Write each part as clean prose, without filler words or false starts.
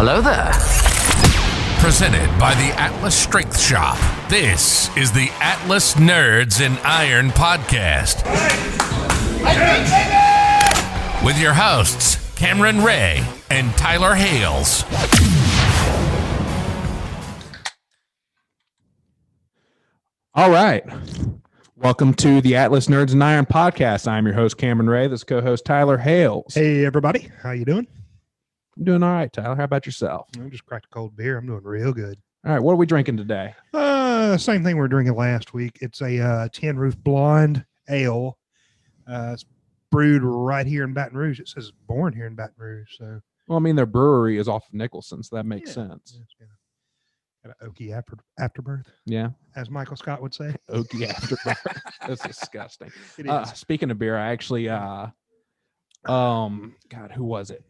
Hello there. Presented by the Atlas Strength Shop. This is the Atlas Nerds in Iron podcast. With your hosts, Cameron Ray and Tyler Hales. All right. Welcome to the Atlas Nerds and Iron podcast. I'm your host, Cameron Ray. This is co-host Tyler Hales. Hey, everybody. How you doing? I'm doing all right, Tyler. How about yourself? I just cracked a cold beer. I'm doing real good. All right. What are we drinking today? Same thing we were drinking last week. It's a Tin Roof Blonde Ale. It's brewed right here in Baton Rouge. It says born here in Baton Rouge. So, Well, I mean, their brewery is off of Nicholson, so that makes sense. Yeah, got an oaky afterbirth, Yeah. as Michael Scott would say. Oaky afterbirth. That's disgusting. It is. Speaking of beer, I actually, God, who was it?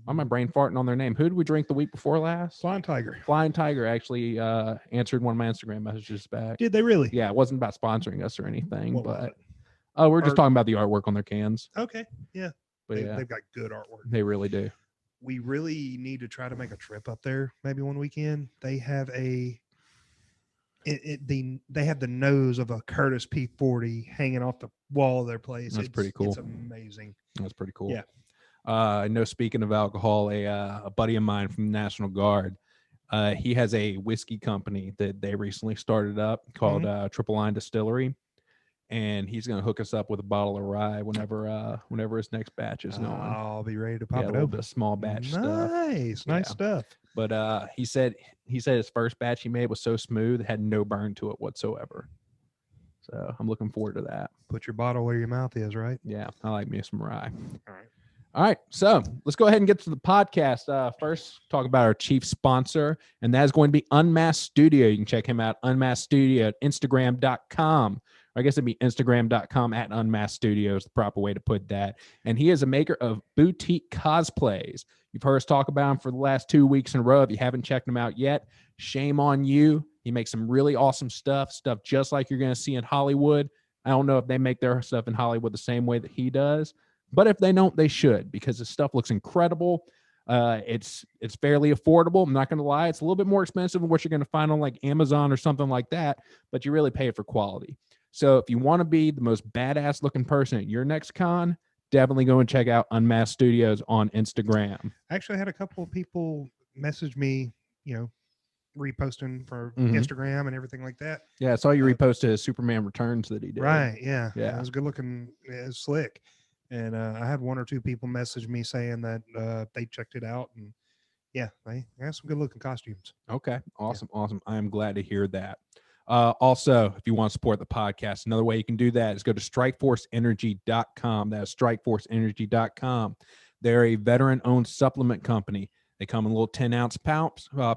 Why am I brain farting on their name? Who did we drink the week before last? Flying Tiger. Flying Tiger actually answered one of my Instagram messages back. Did they really? Yeah, it wasn't about sponsoring us or anything, What was but it? we're just talking about the artwork on their cans. Okay. Yeah. But yeah, They've got good artwork. they really do. We really need to try to make a trip up there maybe one weekend. They have they have the nose of a Curtis P40 hanging off the wall of their place. That's pretty cool. It's amazing. That's pretty cool. Yeah. I know, speaking of alcohol, a buddy of mine from the National Guard, he has a whiskey company that they recently started up called Triple Line Distillery, and he's going to hook us up with a bottle of rye whenever his next batch is going. I'll be ready to pop Yeah, a it little open. bit of small batch stuff. Nice Yeah. stuff. But he said his first batch he made was so smooth it had no burn to it whatsoever. So I'm looking forward to that. Put your bottle where your mouth is, right? Yeah, I like me some rye. All right. All right, so let's go ahead and get to the podcast. First, talk about our chief sponsor, and that is going to be Unmasked Studio. You can check him out, Unmasked Studio at Instagram.com. Or I guess it'd be Instagram.com at Unmasked Studio is the proper way to put that. And he is a maker of boutique cosplays. You've heard us talk about him for the last 2 weeks in a row. If you haven't checked him out yet, shame on you. He makes some really awesome stuff just like you're going to see in Hollywood. I don't know if they make their stuff in Hollywood the same way that he does. But if they don't, they should, because the stuff looks incredible. It's fairly affordable. I'm not going to lie. It's a little bit more expensive than what you're going to find on like Amazon or something like that, but you really pay it for quality. So if you want to be the most badass looking person at your next con, definitely go and check out Unmasked Studios on Instagram. I actually had a couple of people message me, reposting for Instagram and everything like that. Yeah, I saw you reposted his Superman Returns that he did. Right. Yeah. Yeah. It was good looking. It was slick. And I had one or two people message me saying that they checked it out, and yeah, they have some good looking costumes. Okay. Awesome. Yeah. Awesome. I am glad to hear that. Also, if you want to support the podcast, another way you can do that is go to strikeforceenergy.com. That's strikeforceenergy.com. They're a veteran-owned supplement company. They come in little 10-ounce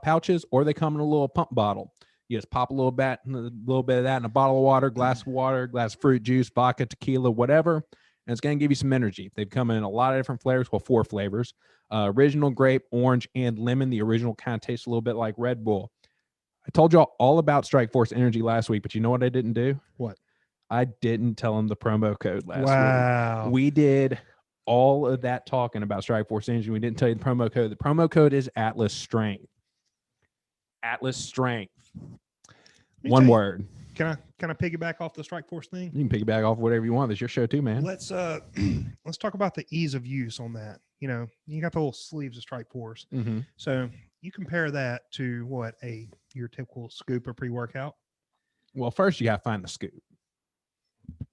pouches, or they come in a little pump bottle. You just pop a little bit of that in a bottle of water, glass of fruit juice, vodka, tequila, whatever. And it's going to give you some energy. They've come in a lot of different flavors. Well, 4 flavors, original, grape, orange, and lemon. The original kind of tastes a little bit like Red Bull. I told y'all all about Strike Force Energy last week, but you know what I didn't do? What? I didn't tell them the promo code last week. Wow. We did all of that talking about Strike Force Energy. We didn't tell you the promo code. The promo code is Atlas Strength. Atlas Strength. One word. Can I piggyback off the Strike Force thing? You can piggyback off whatever you want. It's your show too, man. Let's talk about the ease of use on that. You got the little sleeves of Strike Force. Mm-hmm. So you compare that to what your typical scoop of pre-workout. Well, first you got to find the scoop.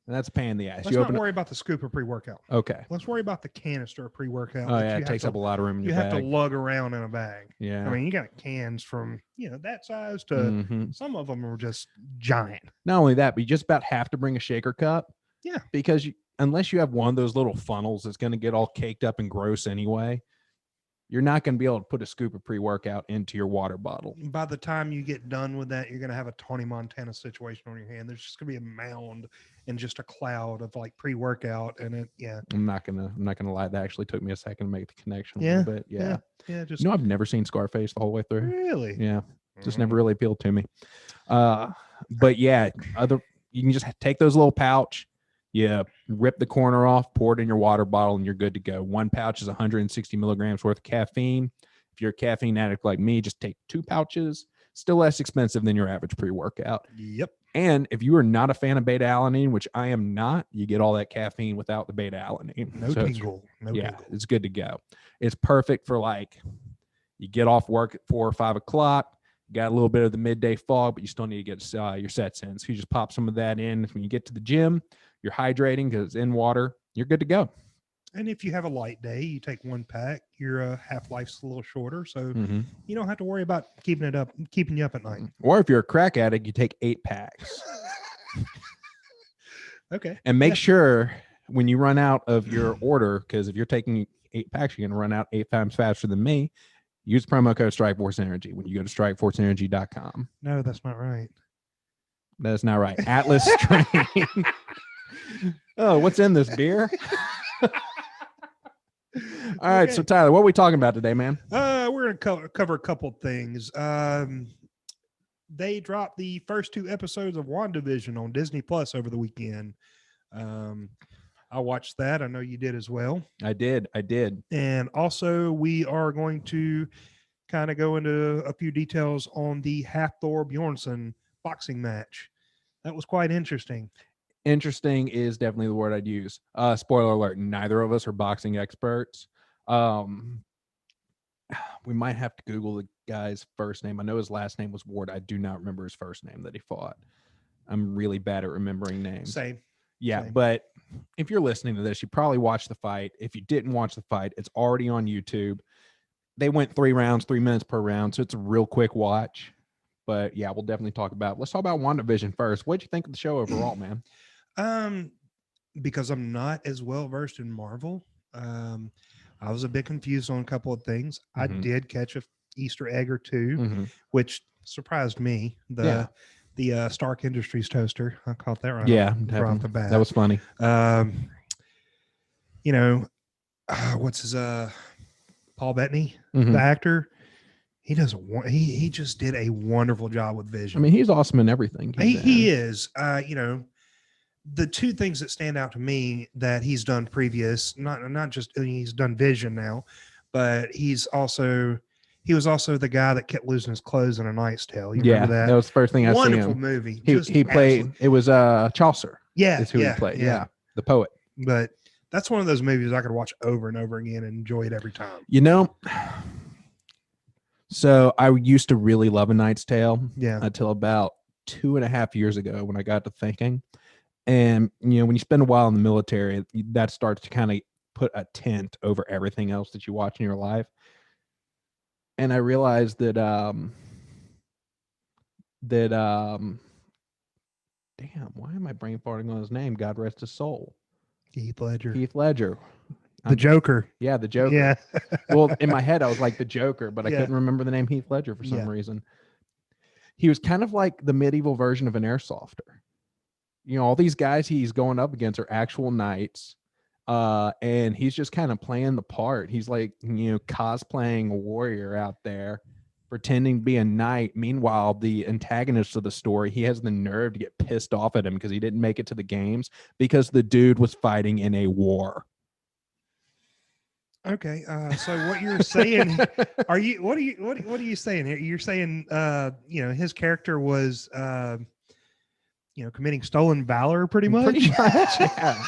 And that's a pain in the ass. Let's not worry about the scoop of pre-workout. Okay. Let's worry about the canister of pre-workout. Oh, yeah, it takes up a lot of room in your bag. You have to lug around in a bag. Yeah. I mean, you got cans from, that size to some of them are just giant. Not only that, but you just about have to bring a shaker cup. Yeah. Because unless you have one of those little funnels that's going to get all caked up and gross anyway, you're not going to be able to put a scoop of pre-workout into your water bottle. By the time you get done with that, you're going to have a Tony Montana situation on your hand. There's just going to be a mound and just a cloud of like pre-workout. And I'm not gonna lie. That actually took me a second to make the connection. Yeah. A little bit. Yeah. Just I've never seen Scarface the whole way through. Really? Yeah. Just never really appealed to me. But yeah, you can just take those little pouch. You rip the corner off, pour it in your water bottle, and you're good to go. One pouch is 160 milligrams worth of caffeine. If you're a caffeine addict like me, just take 2 pouches. Still less expensive than your average pre-workout. Yep. And if you are not a fan of beta-alanine, which I am not, you get all that caffeine without the beta-alanine. No tingle. No tingle. It's good to go. It's perfect for like, you get off work at 4 or 5 o'clock, got a little bit of the midday fog, but you still need to get your sets in. So you just pop some of that in. When you get to the gym, you're hydrating because it's in water. You're good to go. And if you have a light day, you take 1 pack. Your half-life's a little shorter, so you don't have to worry about keeping you up at night. Or if you're a crack addict, you take 8 packs. Okay. And make sure when you run out of your order, because if you're taking 8 packs, you're going to run out 8 times faster than me. Use promo code StrikeForceEnergy when you go to StrikeForceEnergy.com. No, that's not right. That's not right. Atlas Strain. Oh, what's in this beer? All right, so Tyler, what are we talking about today, man? We're going to cover a couple things. They dropped the first 2 episodes of WandaVision on Disney Plus over the weekend. I watched that. I know you did as well. I did. And also, we are going to kind of go into a few details on the Hafthor Bjornsson boxing match. That was quite interesting. Interesting is definitely the word I'd use. Spoiler alert, neither of us are boxing experts. We might have to Google the guy's first name. I know his last name was Ward. I do not remember his first name that he fought. I'm really bad at remembering names. Same. Yeah, Same. But if you're listening to this, you probably watched the fight. If you didn't watch the fight, it's already on YouTube. They went 3 rounds, 3 minutes per round, so it's a real quick watch. But yeah, we'll definitely talk about. Let's talk about WandaVision first. What'd you think of the show overall, man? Because I'm not as well versed in Marvel, I was a bit confused on a couple of things. I did catch a Easter egg or two, which surprised me. The Stark Industries toaster. I caught that right. Right off the bat. That was funny. What's his Paul Bettany, the actor. He just did a wonderful job with Vision. I mean, he's awesome in everything. He is. The 2 things that stand out to me that he's done previous, not just he's done Vision now, but he was also the guy that kept losing his clothes in A Knight's Tale. You remember that? That was the first thing I seen him. Wonderful movie. He played. It was Chaucer. Yeah, is who he played. Yeah, the poet. But that's one of those movies I could watch over and over again and enjoy it every time. So I used to really love A Knight's Tale. Yeah. Until about 2.5 years ago when I got to thinking. And, when you spend a while in the military, that starts to kind of put a tint over everything else that you watch in your life. And I realized that, damn, why am I brain farting on his name? God rest his soul. Heath Ledger. The Joker. Yeah, the Joker. Yeah. Well, in my head, I was like the Joker, but I couldn't remember the name Heath Ledger for some reason. He was kind of like the medieval version of an airsofter. All these guys he's going up against are actual knights, and he's just kind of playing the part. He's like, cosplaying a warrior out there, pretending to be a knight. Meanwhile, the antagonist of the story, he has the nerve to get pissed off at him because he didn't make it to the games because the dude was fighting in a war. Okay, so what you're saying? What are you saying here? You're saying, his character was, committing stolen valor, pretty much. Yeah.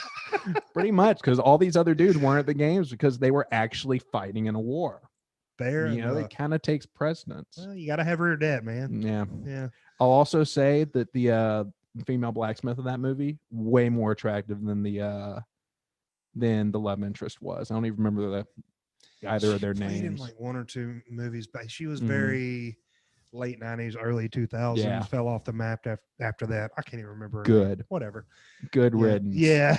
Pretty much, because all these other dudes weren't at the games because they were actually fighting in a war. Fair enough. It kind of takes precedence. Well, you gotta have her dead, man. Yeah. I'll also say that the female blacksmith of that movie way more attractive than the love interest was. I don't even remember either of their names. In like 1 or 2 movies, but she was very late 90s, early 2000s. Fell off the map after that. I can't even remember. Good. Whatever. Good riddance. Yeah.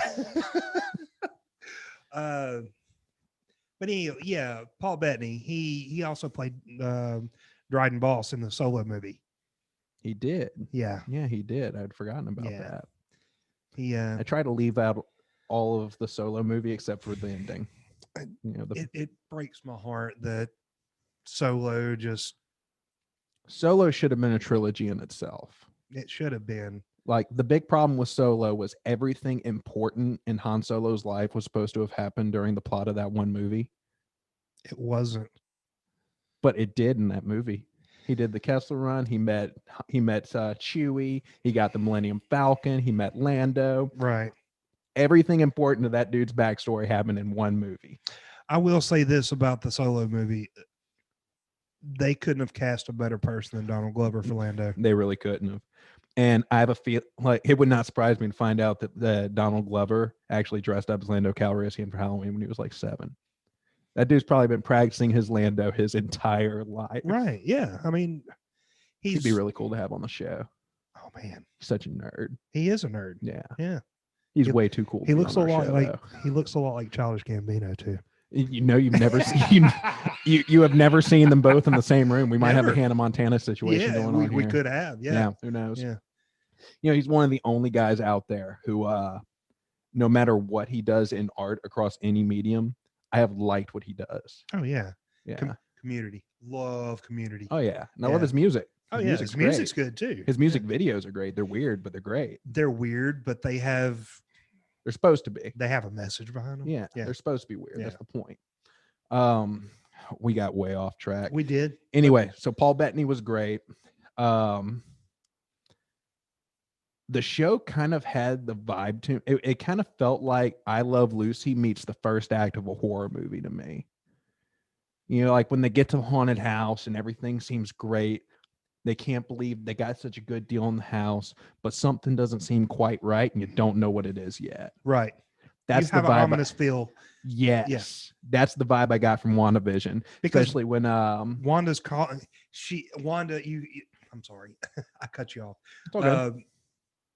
But Paul Bettany. He also played Dryden Boss in the Solo movie. He did. Yeah. Yeah, he did. I'd forgotten about that. I try to leave out all of the Solo movie except for the ending. It breaks my heart that Solo should have been a trilogy in itself. It should have been. Like, the big problem with Solo was everything important in Han Solo's life was supposed to have happened during the plot of that one movie. It wasn't. but it did in that movie. He did the Kessel Run. He met Chewie. He got the Millennium Falcon. He met Lando. Right. Everything important to that dude's backstory happened in one movie. I will say this about the Solo movie. They couldn't have cast a better person than Donald Glover for Lando. They really couldn't have. And I have a feel like it would not surprise me to find out that Donald Glover actually dressed up as Lando Calrissian for Halloween when he was like 7. That dude's probably been practicing his Lando his entire life. Right. Yeah. I mean, he'd be really cool to have on the show. Oh man, he's such a nerd. He is a nerd. Yeah. Yeah. He's way too cool. He looks a lot like Childish Gambino too. You know, you've never seen you have never seen them both in the same room. We might have a Hannah Montana situation going on here. We could have. Yeah. Who knows? Yeah. You know, he's one of the only guys out there who, no matter what he does in art across any medium, I have liked what he does. Oh yeah. Yeah. Community. Love Community. Oh yeah. And I love his music. His music's good too. His music videos are great. They're weird, but they're great. They're weird, but they're supposed to be. They have a message behind them. Yeah. They're supposed to be weird. Yeah. That's the point. We got way off track. We did. Anyway, so Paul Bettany was great. The show kind of had the vibe to it. It kind of felt like I Love Lucy meets the first act of a horror movie to me. You know, like when they get to the haunted house and everything seems great. They can't believe they got such a good deal in the house, but something doesn't seem quite right, and you don't know what it is yet. Right. That's you have the vibe. An ominous feel. Yes. That's the vibe I got from WandaVision. Because especially when Wanda's calling. I'm sorry, I cut you off. Okay.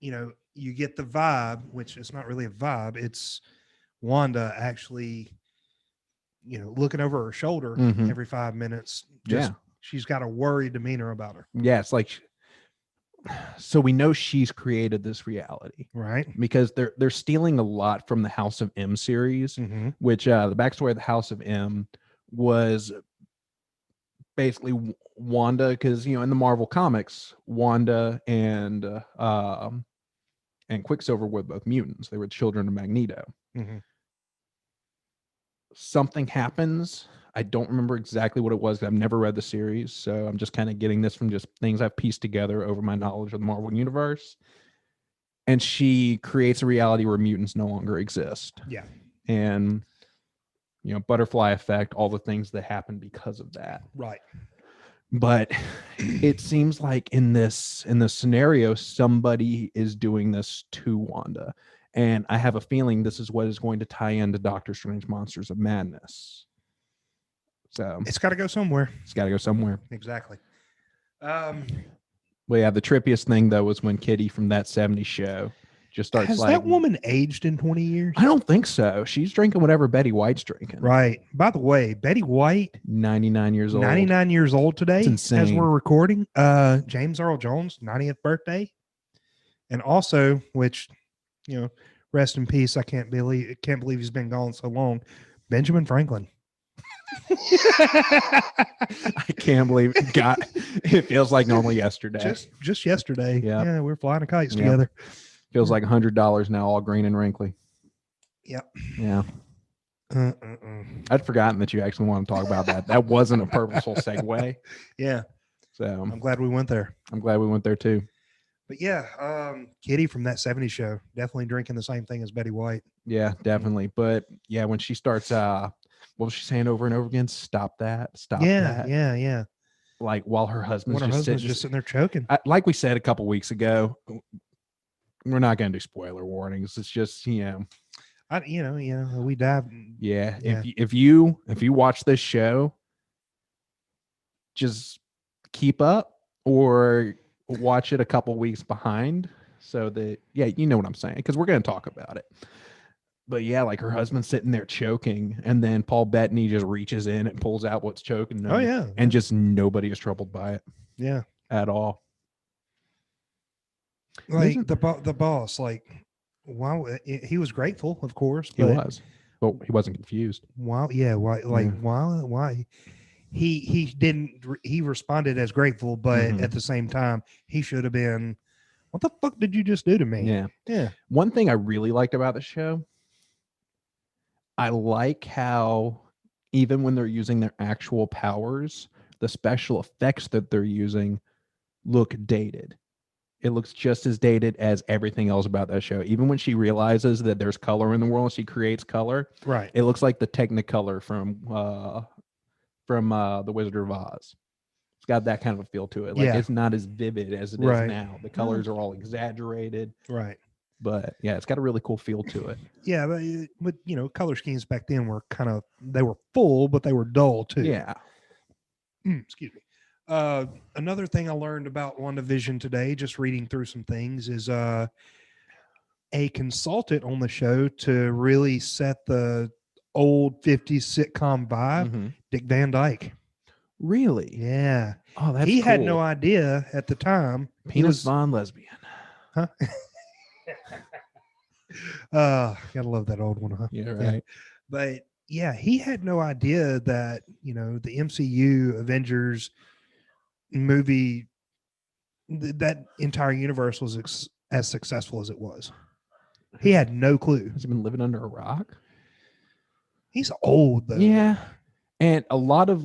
You know, you get the vibe, which is not really a vibe. It's Wanda actually, you know, looking over her shoulder every 5 minutes. She's got a worried demeanor about her. Yeah, it's like, so we know she's created this reality, right? Because they're stealing a lot from the House of M series, which the backstory of the House of M was basically Wanda, because you know in the Marvel comics, Wanda and Quicksilver were both mutants. They were children of Magneto. Something happens. I don't remember exactly what it was. I've never read the series, so I'm just kind of getting this from just things I've pieced together over my knowledge of the Marvel Universe. And she creates a reality where mutants no longer exist. Yeah. And, you know, butterfly effect, all the things that happen because of that. Right. But it seems like in this scenario, somebody is doing this to Wanda. And I have a feeling this is what is going to tie into Doctor Strange Monsters of Madness. So it's got to go somewhere. Exactly. Well, yeah, the trippiest thing though was when Kitty from That 70s Show just starts Has that woman aged in 20 years? I don't think so. She's drinking whatever Betty White's drinking. Right. By the way, Betty White, 99 years old. 99 years old today. It's insane. As we're recording. James Earl Jones, 90th birthday. And also, which, you know, rest in peace. I can't believe he's been gone so long. Benjamin Franklin. I can't believe it. God, it feels like normally yesterday. Just yesterday. Yep. Yeah, we're flying kites together. Feels like $100 now, all green and wrinkly. Yep. Yeah. I'd forgotten that you actually want to talk about that. That wasn't a purposeful segue. Yeah. So I'm glad we went there. I'm glad we went there too. But yeah, Kitty from That 70s Show, definitely drinking the same thing as Betty White. Yeah, definitely. But yeah, when she starts, what was she saying over and over again? Stop that. Stop that. Yeah. Like while her husband's just sitting there choking. Like we said a couple weeks ago, we're not going to do spoiler warnings. It's just, you know. We dive. Yeah. If you watch this show, just keep up or watch it a couple weeks behind so that, yeah, you know what I'm saying? Because we're going to talk about it. But yeah, like her husband's sitting there choking, and then Paul Bettany just reaches in and pulls out what's choking them. Oh yeah. And just nobody is troubled by it. Yeah. At all. Like the boss, like, wow, he was grateful, of course. He was. But he wasn't confused. Wow. Yeah. Why? Like, why? He responded as grateful, but at the same time, he should have been, what the fuck did you just do to me? Yeah. Yeah. One thing I really liked about the show, I like how even when they're using their actual powers, the special effects that they're using look dated. It looks just as dated as everything else about that show. Even when she realizes that there's color in the world, she creates color. Right. It looks like the Technicolor from The Wizard of Oz. It's got that kind of a feel to it. Like it's not as vivid as it is now. The colors are all exaggerated. Right. But yeah, it's got a really cool feel to it. Yeah, but color schemes back then were they were full, but they were dull too. Yeah. Excuse me. Another thing I learned about WandaVision today, just reading through some things, is a consultant on the show to really set the old 50s sitcom vibe, Dick Van Dyke. Really? Yeah. Oh, that's he cool. had no idea at the time. Penis Von Lesbian. Huh? Gotta love that old one, huh? Yeah, right. Yeah. But yeah, he had no idea that, the MCU Avengers movie, that entire universe was as successful as it was. He had no clue. Has he been living under a rock? He's old though. Yeah. And a lot of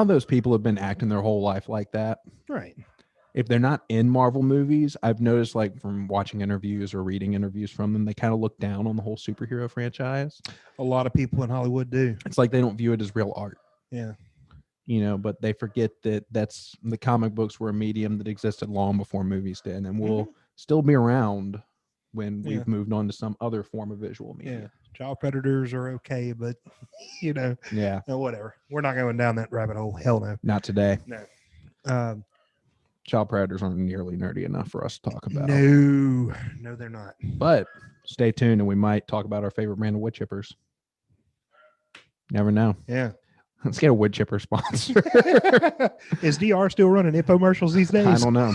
those people have been acting their whole life like that. Right. If they're not in Marvel movies, I've noticed, like, from watching interviews or reading interviews from them, they kind of look down on the whole superhero franchise. A lot of people in Hollywood do. It's like they don't view it as real art. Yeah. But they forget that the comic books were a medium that existed long before movies did, and will still be around when we've moved on to some other form of visual media. Yeah. Child predators are okay, but yeah, whatever. We're not going down that rabbit hole. Hell no. Not today. No. Child predators aren't nearly nerdy enough for us to talk about. No, they're not. But stay tuned, and we might talk about our favorite brand of wood chippers. Never know. Yeah. Let's get a wood chipper sponsor. Is DR still running infomercials these days? I don't know.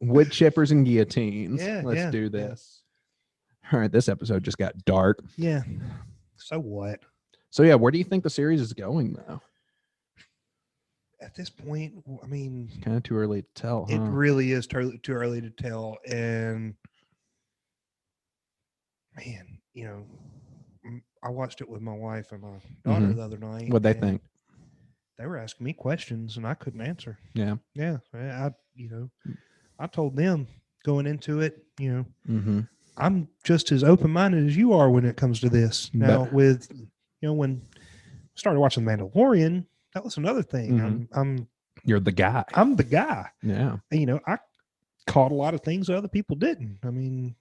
Wood chippers and guillotines. Yeah, Let's do this. All right, this episode just got dark. Yeah. So what? So yeah, where do you think the series is going though? At this point, I mean, It's kind of too early to tell. it really is too early to tell. And man, I watched it with my wife and my daughter the other night. What'd they think? They were asking me questions and I couldn't answer. Yeah. Yeah. I told them going into it, I'm just as open-minded as you are when it comes to this. Now with, when I started watching Mandalorian, that was another thing. You're the guy. I'm the guy. Yeah. And, I caught a lot of things that other people didn't. I mean,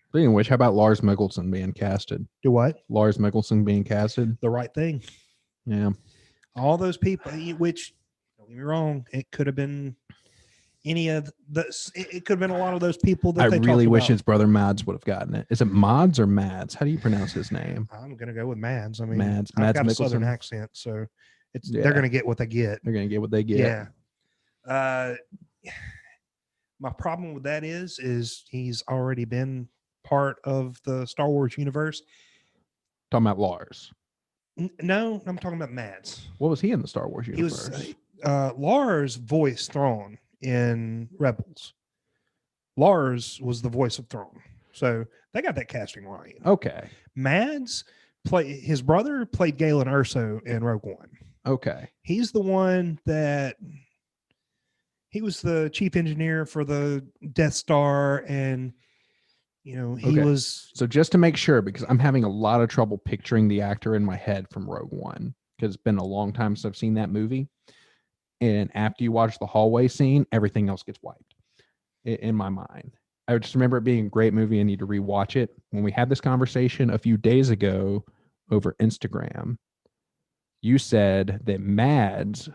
Speaking of which, how about Lars Mikkelsen being casted? do what? Lars Mikkelsen being casted? The right thing. Yeah. All those people, which, don't get me wrong, it could have been any of it could have been a lot of those people that I they really talked wish about. his brother Mads would have gotten it. Is it Mods or Mads? How do you pronounce his name? I'm going to go with Mads. I mean, Mads I've got a Mikkelsen. Southern accent, so they're going to get what they get. They're going to get what they get. Yeah. My problem with that is he's already been part of the Star Wars universe. Talking about Lars. No, I'm talking about Mads. What was he in the Star Wars He universe? was Lars voiced Thrawn in Rebels. Lars was the voice of Thrawn, so they got that casting right. Okay. Mads his brother played Galen Erso in Rogue One. Okay. He's the one that he was the chief engineer for the Death Star, and he was. So just to make sure, because I'm having a lot of trouble picturing the actor in my head from Rogue One, because it's been a long time since I've seen that movie. And after you watch the hallway scene, everything else gets wiped in my mind. I just remember it being a great movie. I need to rewatch it. When we had this conversation a few days ago over Instagram, you said that Mads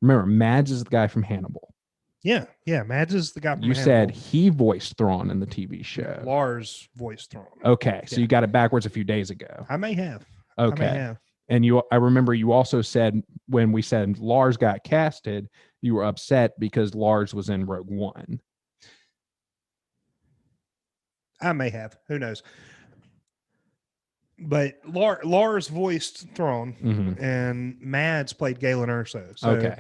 is the guy from Hannibal. Yeah. Mads is the guy from You Hannibal. said he voiced Thrawn in the TV show. Lars voiced Thrawn. Okay, so you got it backwards a few days ago. I may have. Okay. I may have. And I remember you also said when we said Lars got casted, you were upset because Lars was in Rogue One. I may have. Who knows? But Lars voiced Thrawn, and Mads played Galen Erso. So, okay.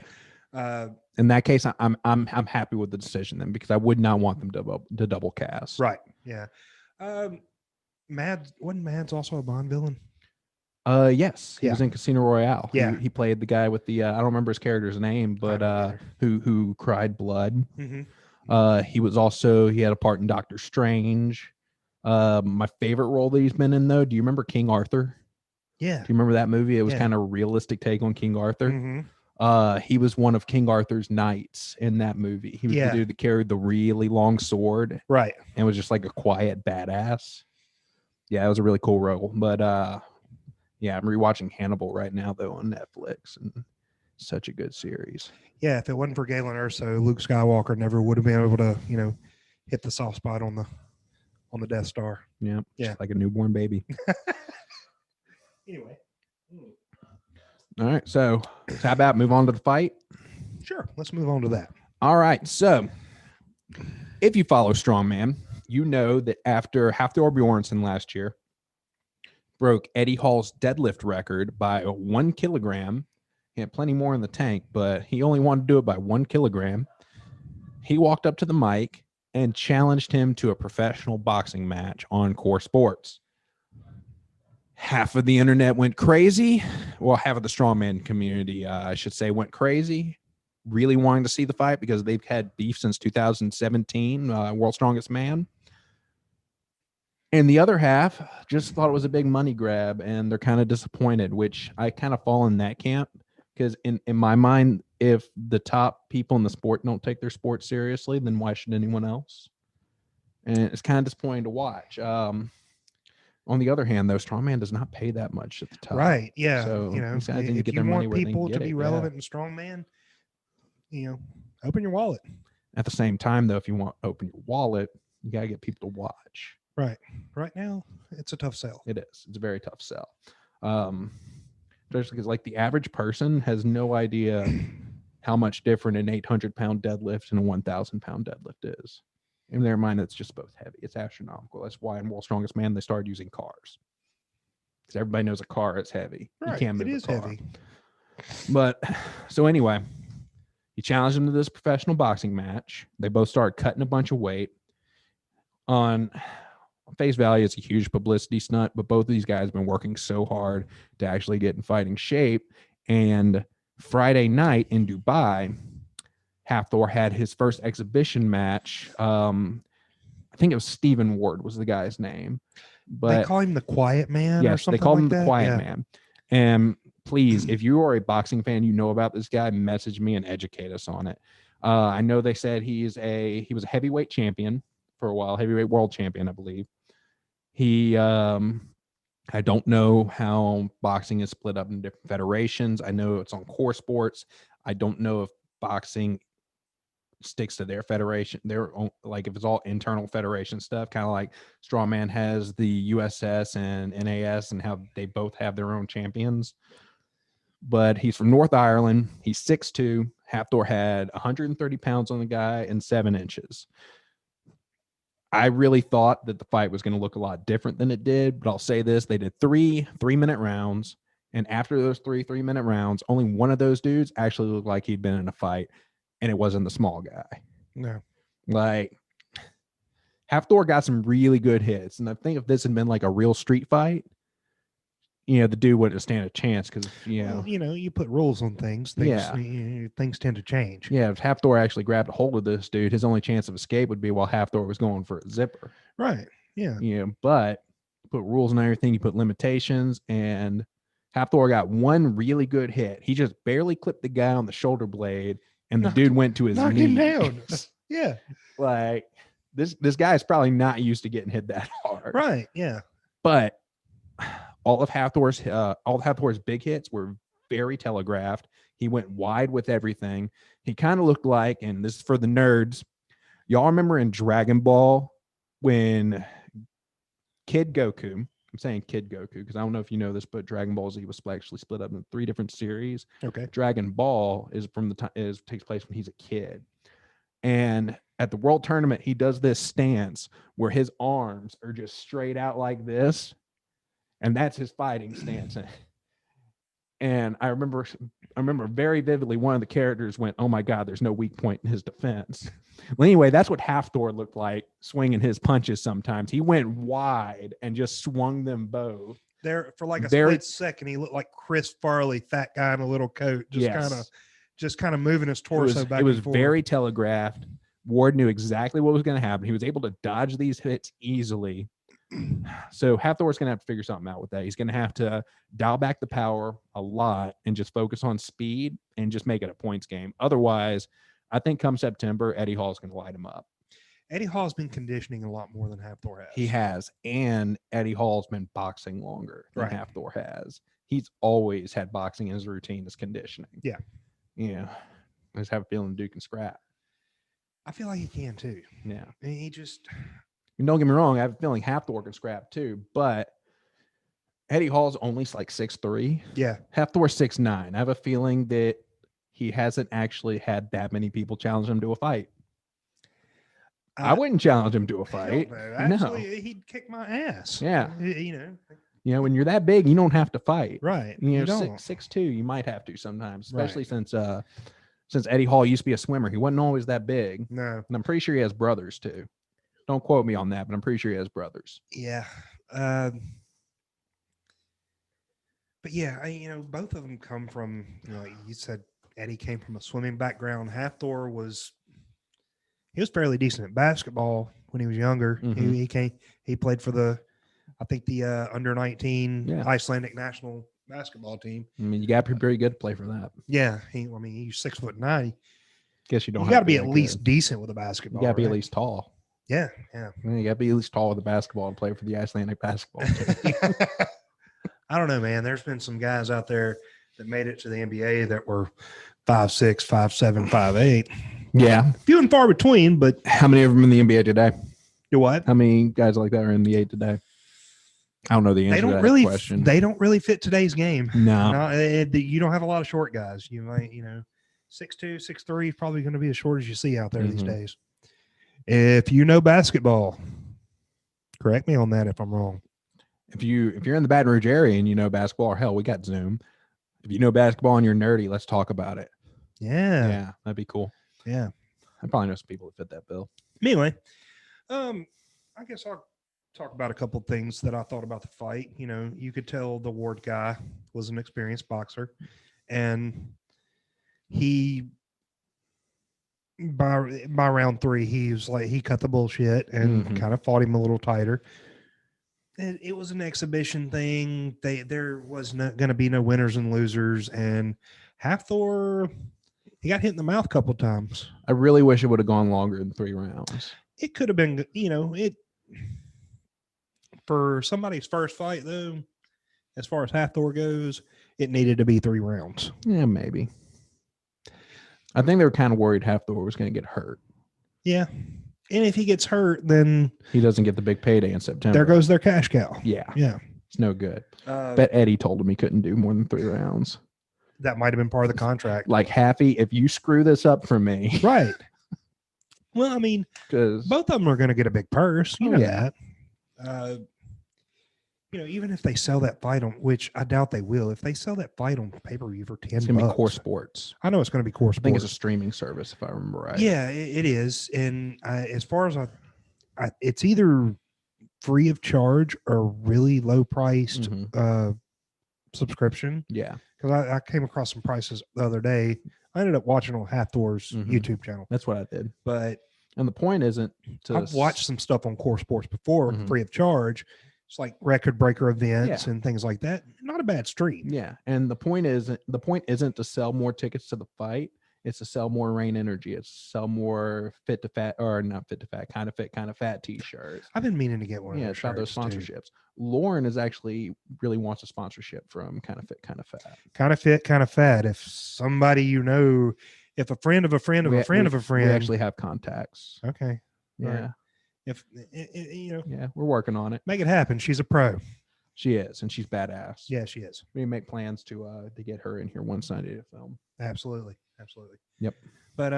In that case, I'm happy with the decision then, because I would not want them to double cast. Right. Yeah. Wasn't Mads also a Bond villain? Yes, he was in Casino Royale. Yeah. He played the guy with the I don't remember his character's name, but who cried blood. He was also he had a part in Doctor Strange. My favorite role that he's been in though, do you remember King Arthur? Yeah. Do you remember that movie? It was kind of a realistic take on King Arthur. He was one of King Arthur's knights in that movie. He was the dude that carried the really long sword. Right. And was just like a quiet badass. Yeah, it was a really cool role. But yeah, I'm rewatching Hannibal right now though on Netflix, and such a good series. Yeah, if it wasn't for Galen Erso, Luke Skywalker never would have been able to, hit the soft spot on the Death Star. Yeah. Just like a newborn baby. Anyway. All right. So how about move on to the fight? Sure. Let's move on to that. All right. So if you follow Strongman, you know that after Hafthor Bjornsson last year broke Eddie Hall's deadlift record by 1 kilogram. He had plenty more in the tank, but he only wanted to do it by 1 kilogram. He walked up to the mic and challenged him to a professional boxing match on Core Sports. Half of the internet went crazy. Well, half of the strongman community, I should say, went crazy, really wanting to see the fight because they've had beef since 2017, World's Strongest Man. And the other half just thought it was a big money grab, and they're kind of disappointed, which I kind of fall in that camp because in my mind, if the top people in the sport don't take their sport seriously, then why should anyone else? And it's kind of disappointing to watch. On the other hand, though, Strongman does not pay that much at the top. Right. Yeah. So if you want people to be relevant in Strongman, open your wallet. At the same time, though, if you want to open your wallet, you got to get people to watch. Right. Right now, it's a tough sell. It is. It's a very tough sell. Especially because, like, the average person has no idea how much different an 800-pound deadlift and a 1,000-pound deadlift is. In their mind, it's just both heavy. It's astronomical. That's why in World's Strongest Man, they started using cars. Because everybody knows a car is heavy. Right. You can't move it is a car. heavy. But, so anyway, he challenged him to this professional boxing match. They both started cutting a bunch of weight. On face value, it's a huge publicity stunt, but both of these guys have been working so hard to actually get in fighting shape. And Friday night in Dubai, Hafthor had his first exhibition match. I think it was Stephen Ward was the guy's name. But they call him the Quiet Man. Yes, or something they call like him the that? Quiet Man. And please, if you are a boxing fan, you know about this guy, message me and educate us on it. I know they said he was a heavyweight champion for a while, heavyweight world champion, I believe. He, I don't know how boxing is split up in different federations. I know it's on Core Sports. I don't know if boxing sticks to their federation. They're like, if it's all internal federation stuff, kind of like Strongman has the USS and NAS and how they both have their own champions. But he's from North Ireland. He's 6'2". Hafthor had 130 pounds on the guy and 7 inches. I really thought that the fight was going to look a lot different than it did, but I'll say this. They did 3 3-minute rounds, and after those 3 3-minute rounds, only one of those dudes actually looked like he'd been in a fight, and it wasn't the small guy. No. Like, Hafthor got some really good hits, and I think if this had been like a real street fight, the dude wouldn't stand a chance because, Well, you put rules on things. Things tend to change. Yeah, if Hafthor actually grabbed a hold of this dude, his only chance of escape would be while Hafthor was going for a zipper. Right. Yeah. But you put rules on everything. You put limitations, and Hafthor got one really good hit. He just barely clipped the guy on the shoulder blade, and the dude went to his knee. Him down. Yeah. Like, this guy's probably not used to getting hit that hard. Right. Yeah. But all of Hafthor's big hits were very telegraphed. He went wide with everything. He kind of looked like, and this is for the nerds, y'all remember in Dragon Ball when Kid Goku, I'm saying Kid Goku because I don't know if you know this, but Dragon Ball Z was actually split up into 3 different series. Okay. Dragon Ball is from the time takes place when he's a kid. And at the world tournament, he does this stance where his arms are just straight out like this. And that's his fighting stance. And I remember very vividly one of the characters went, "Oh my God, there's no weak point in his defense." Well, anyway, that's what Hafthor looked like swinging his punches sometimes. He went wide and just swung them both. there for like a Very- split second. He looked like Chris Farley, fat guy in a little coat, just kind of moving his torso back. It was and forth. very telegraphed. Ward knew exactly what was going to happen. He was able to dodge these hits easily. So Hafthor's going to have to figure something out with that. He's going to have to dial back the power a lot and just focus on speed and just make it a points game. Otherwise, I think come September, Eddie Hall's going to light him up. Eddie Hall's been conditioning a lot more than Hafthor has. He has, and Eddie Hall's been boxing longer than Right. Hafthor has. He's always had boxing in his routine as conditioning. Yeah. Yeah. I just have a feeling Duke can scrap. I feel like he can too. Yeah. And he just And don't get me wrong, I have a feeling Hafthor can scrap too, but Eddie Hall's only like 6'3". yeah. Hafthor's 6'9". I have a feeling that he hasn't actually had that many people challenge him to a fight. I wouldn't challenge him to a fight. Actually, he'd kick my ass. Yeah. You know, when you're that big, you don't have to fight. Right. You know, don't. 6'2", you might have to sometimes, especially since Eddie Hall used to be a swimmer. He wasn't always that big. No. And I'm pretty sure he has brothers too. Don't quote me on that, but I'm pretty sure he has brothers. Yeah. But yeah, both of them come from, like you said, Eddie came from a swimming background. Hafthor was fairly decent at basketball when he was younger. Mhm. He played for the under 19 Icelandic national basketball team. I mean, you got to be pretty good to play for that. Yeah. He's 6'9". Guess you don't. You got to be at least decent with a basketball. You got to be at right? least tall. Yeah. Yeah. You got to be at least tall with a basketball and play for the Icelandic basketball team. I don't know, man. There's been some guys out there that made it to the NBA that were 5'6", 5'7", 5'8". Yeah. Few and far between, but how many of them in the NBA today? Do what? How many guys like that are in the NBA today? I don't know the answer to that question. They don't really fit today's game. No. You don't have a lot of short guys. You might, 6'2", 6'3" is probably going to be as short as you see out there these days. If you know basketball, correct me on that if I'm wrong. If you're in the Baton Rouge area and you know basketball, or hell, we got Zoom. If you know basketball and you're nerdy, let's talk about it. Yeah. Yeah, that'd be cool. Yeah. I probably know some people that fit that bill. Anyway, I guess I'll talk about a couple of things that I thought about the fight. You could tell the Ward guy was an experienced boxer, and he by round 3, he was like, he cut the bullshit and kind of fought him a little tighter. It was an exhibition thing. There was not going to be no winners and losers, and Hafthor, he got hit in the mouth a couple times. I really wish it would have gone longer than 3 rounds. It could have been, for somebody's first fight, though, as far as Hafthor goes, it needed to be 3 rounds. Yeah, maybe. I think they were kind of worried Hafthor was going to get hurt. Yeah. And if he gets hurt, then he doesn't get the big payday in September. There goes their cash cow. Yeah. Yeah. It's no good. Bet Eddie told him he couldn't do more than 3 rounds. That might have been part of the contract. Like, Happy, if you screw this up for me. Right. Well, I mean, because both of them are going to get a big purse. You know that. Even if they sell that fight on, which I doubt they will, if they sell that fight on pay-per-view for $10, it's going to be Core Sports. I know it's going to be Core Sports. I think it's a streaming service, if I remember right. Yeah, it is. And as far as it's either free of charge or really low priced subscription. Yeah. Because I came across some prices the other day. I ended up watching on Hafthor's YouTube channel. That's what I did. And the point isn't to... I've watched some stuff on Core Sports before, free of charge. It's like record breaker events and things like that. Not a bad stream. Yeah. And the point isn't to sell more tickets to the fight. It's to sell more Rain Energy. It's to sell more fit to fat, or not fit to fat, kind of fit, kind of fat t-shirts. I've been meaning to get one. Yeah, it's about those sponsorships. Lauren is actually really wants a sponsorship from Kind of Fit, Kind of Fat. Kind of Fit, Kind of Fat. If somebody if a friend of a friend of a friend of a friend. We actually have contacts. Okay. Yeah. Right. If yeah, we're working on it. Make it happen. She's a pro. She is, and she's badass. Yeah, she is. We make plans to get her in here one Sunday to film. Absolutely. Yep. But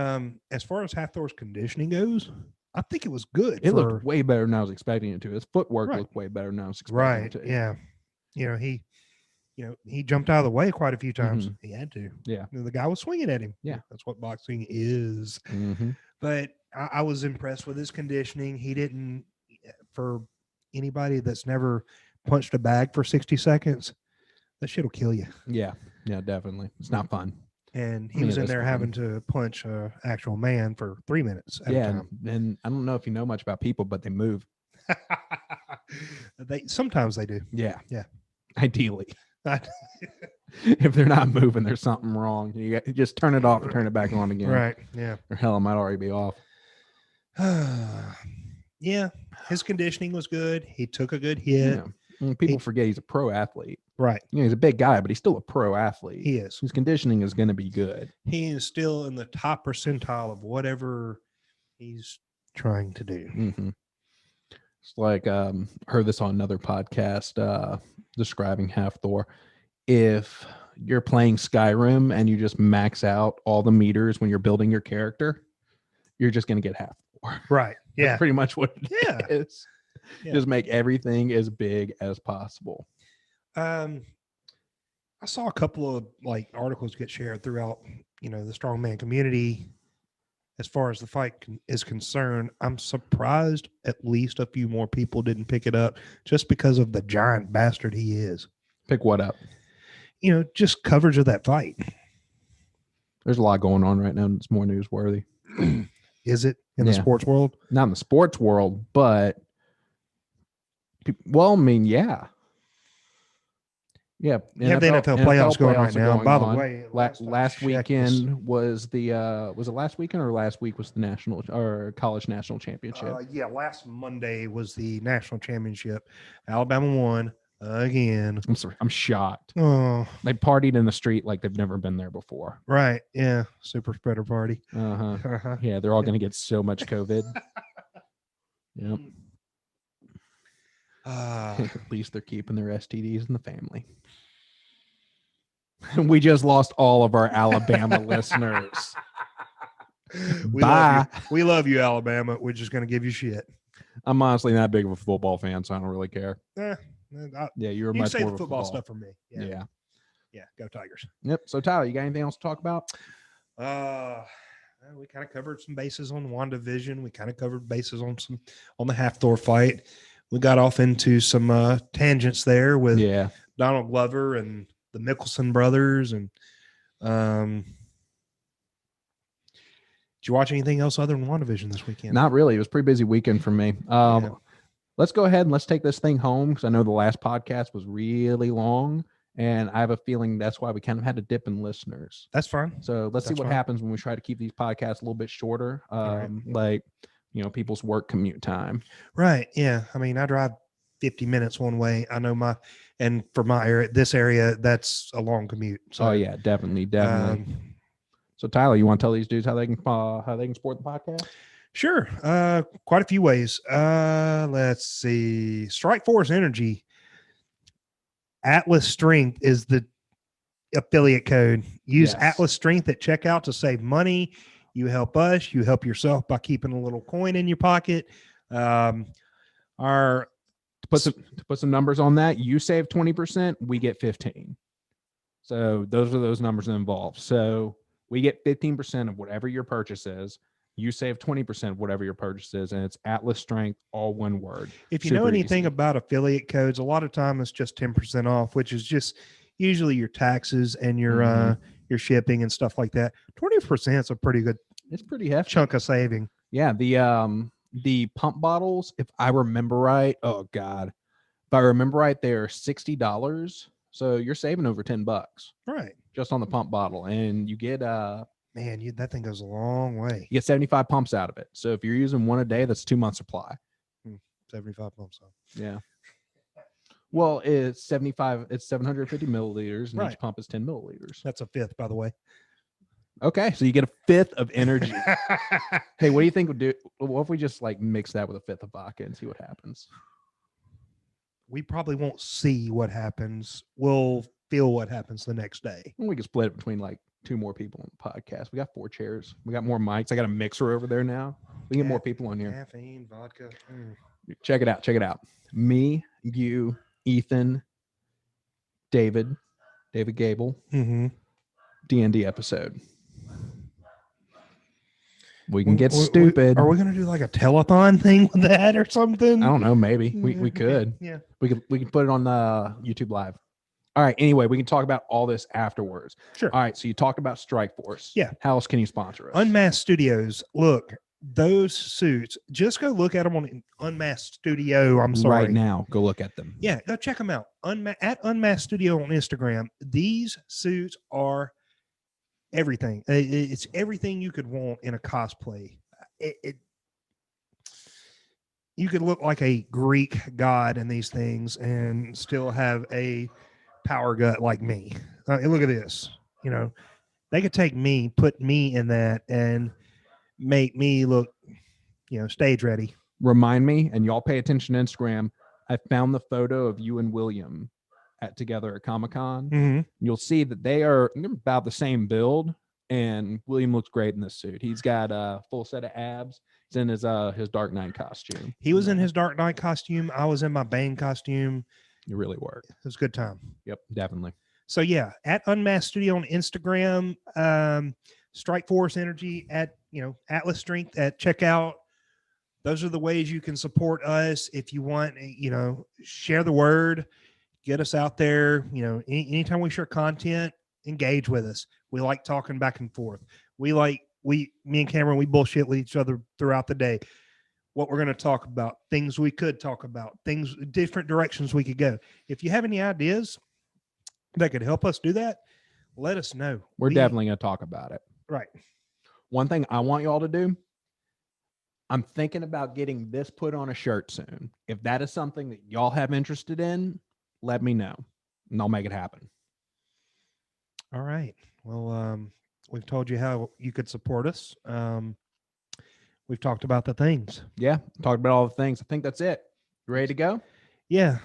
as far as Hafthor's conditioning goes, I think it was good. It looked way better than I was expecting it to. His footwork looked way better than I was expecting it to. Yeah. He jumped out of the way quite a few times. He had to. Yeah. The guy was swinging at him. Yeah. That's what boxing is. But I was impressed with his conditioning. He didn't, for anybody that's never punched a bag for 60 seconds, that shit will kill you. Yeah, definitely. It's not fun. And he was in there having to punch an actual man for 3 minutes at a time. And I don't know if you know much about people, but they move. Sometimes they do. Yeah. Ideally. Right. If they're not moving, there's something wrong. You just turn it off and turn it back on again. Right. Yeah. Or hell, it might already be off. Yeah. His conditioning was good. He took a good hit. People forget he's a pro athlete. Right. He's a big guy, but he's still a pro athlete. He is. His conditioning is going to be good. He is still in the top percentile of whatever he's trying to do. Mm-hmm. It's like heard this on another podcast describing Hafthor. If you're playing Skyrim and you just max out all the meters when you're building your character, you're just going to get Hafthor. Right. Yeah. That's pretty much what it is. Yeah. Just make everything as big as possible. I saw a couple of like articles get shared throughout, the strongman community. As far as the fight is concerned, I'm surprised at least a few more people didn't pick it up just because of the giant bastard he is. Pick what up? Just coverage of that fight. There's a lot going on right now. It's more newsworthy. Is it in the sports world? Not in the sports world, but yeah. Yeah, you have the NFL playoffs going right now. By the way, last weekend was was it last weekend or last week was the national or college national championship? Last Monday was the national championship. Alabama won again. I'm sorry, I'm shocked. Oh, they partied in the street like they've never been there before. Right? Yeah, super spreader party. Yeah, they're all going to get so much COVID. Yep. At least they're keeping their STDs in the family. We just lost all of our Alabama listeners. Bye. We love you, Alabama. We're just going to give you shit. I'm honestly not big of a football fan, so I don't really care. You're much more of a football stuff for me. Yeah. Go Tigers. Yep. So Tyler, you got anything else to talk about? We kind of covered some bases on WandaVision. We kind of covered bases on the Hafthor fight. We got off into some tangents there with Donald Glover and the Mickelson brothers. And did you watch anything else other than WandaVision this weekend? Not really. It was a pretty busy weekend for me. Let's go ahead and let's take this thing home because I know the last podcast was really long. And I have a feeling that's why we kind of had to dip in listeners. That's fine. So let's see what happens when we try to keep these podcasts a little bit shorter. Like, people's work commute time. Right. Yeah. I mean, I drive 50 minutes one way. I know and for my area, this area, that's a long commute. So, definitely. So Tyler, you want to tell these dudes how they can support the podcast? Sure. Quite a few ways. Let's see. Strike Force Energy. Atlas Strength is the affiliate code. Use Atlas Strength at checkout to save money. You help us. You help yourself by keeping a little coin in your pocket. To put some numbers on that, you save 20%, we get 15%. So those are those numbers involved. So we get 15% of whatever your purchase is. You save 20% of whatever your purchase is, and it's Atlas Strength, all one word. If you know anything about affiliate codes, a lot of time it's just 10% off, which is just usually your taxes and your shipping and stuff like that. 20% is a pretty good. It's pretty hefty chunk of saving. Yeah, the pump bottles, if I remember right, if I remember right, they're $60. So you're saving over $10, right? Just on the pump bottle, and you get that thing goes a long way. You get 75 pumps out of it. So if you're using one a day, that's 2 months supply. 75 pumps. Yeah. Well, it's 75. It's 750 milliliters, and each pump is 10 milliliters. That's a fifth, by the way. Okay, so you get a fifth of energy. Hey, what do you think we'll do? What if we just mix that with a fifth of vodka and see what happens? We probably won't see what happens. We'll feel what happens the next day. We can split it between two more people on the podcast. We got 4 chairs. We got more mics. I got a mixer over there now. We get more people on here. Caffeine, vodka. Check it out. Me, you, Ethan, David Gable, D&D episode. We can get stupid. Are we going to do like a telethon thing with that or something? I don't know. Maybe we could. Yeah. We can put it on the YouTube Live. All right. Anyway, we can talk about all this afterwards. Sure. All right. So you talked about Strike Force. Yeah. How else can you sponsor us? Unmasked Studios. Look, those suits, just go look at them on Unmasked Studio. I'm sorry. Right now, go look at them. Yeah, go check them out. At Unmasked Studio on Instagram. These suits are everything. It's everything you could want in a cosplay. You could look like a Greek god in these things and still have a power gut like me. Look at this. You know, they could take me, put me in that, and make me look, stage ready. Remind me, and y'all pay attention to Instagram. I found the photo of you and William together at Comic-Con. Mm-hmm. You'll see that they're about the same build, and William looks great in this suit. He's got a full set of abs. He's in his Dark Knight costume. He was in his Dark Knight costume. I was in my Bane costume. You really work. It was a good time. Yep, definitely. So yeah, at Unmasked Studio on Instagram, Strike Force Energy at Atlas Strength at checkout. Those are the ways you can support us. If you want, share the word, get us out there. Anytime we share content, engage with us. We like talking back and forth. Me and Cameron, we bullshit with each other throughout the day. What we're going to talk about, things we could talk about, things, different directions we could go. If you have any ideas that could help us do that, let us know. We're definitely going to talk about it. Right. One thing I want y'all to do, I'm thinking about getting this put on a shirt soon. If that is something that y'all have interested in, let me know, and I'll make it happen. All right. Well, we've told you how you could support us. We've talked about the things. Yeah, talked about all the things. I think that's it. You ready to go? Yeah.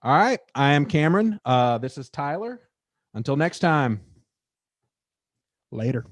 All right. I am Cameron. This is Tyler. Until next time. Later.